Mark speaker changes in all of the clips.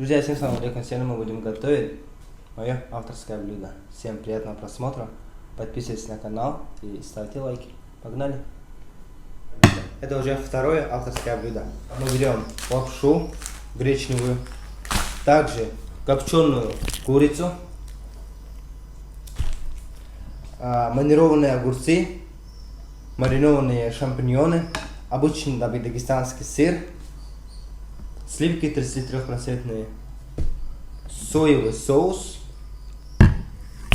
Speaker 1: Друзья, всем салам алейкум. Сегодня мы будем готовить мое авторское блюдо. Всем приятного просмотра. Подписывайтесь на канал и ставьте лайки. Погнали! Это уже второе авторское блюдо. Мы берем лапшу гречневую, также копченую курицу, маринованные огурцы, маринованные шампиньоны, обычный дагестанский сыр, сливки 33%, соевый соус,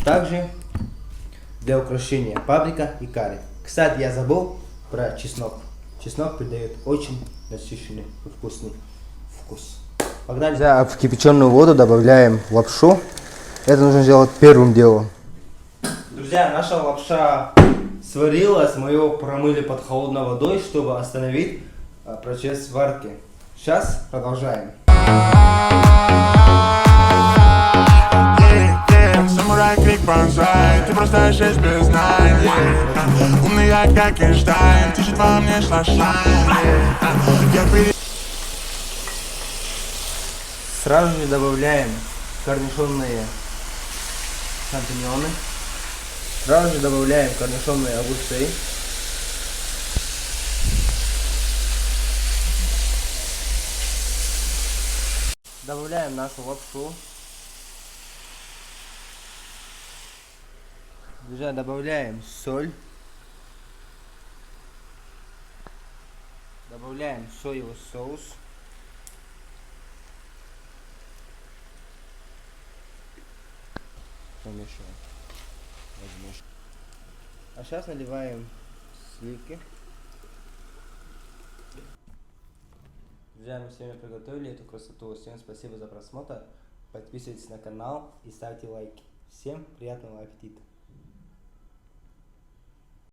Speaker 1: также для украшения паприка и карри. Кстати, я забыл про чеснок. Чеснок придает очень насыщенный и вкусный вкус. Погнали. В кипяченую воду добавляем лапшу. Это нужно сделать первым делом. Друзья, наша лапша сварилась, мы ее промыли под холодной водой, чтобы остановить процесс варки. Сейчас продолжаем.
Speaker 2: Ты просто 6 без 9, умный я как Эйнштейн, течет во мне шлашлайн.
Speaker 1: Сразу же добавляем корнишонные шампиньоны. Сразу же добавляем корнишонные огурцы. Добавляем нашу лапшу. Друзья, добавляем соль. Добавляем соевый соус. Помешаем. А сейчас наливаем сливки. Друзья, мы сегодня приготовили эту красоту. Всем спасибо за просмотр. Подписывайтесь на канал и ставьте лайки. Всем приятного аппетита.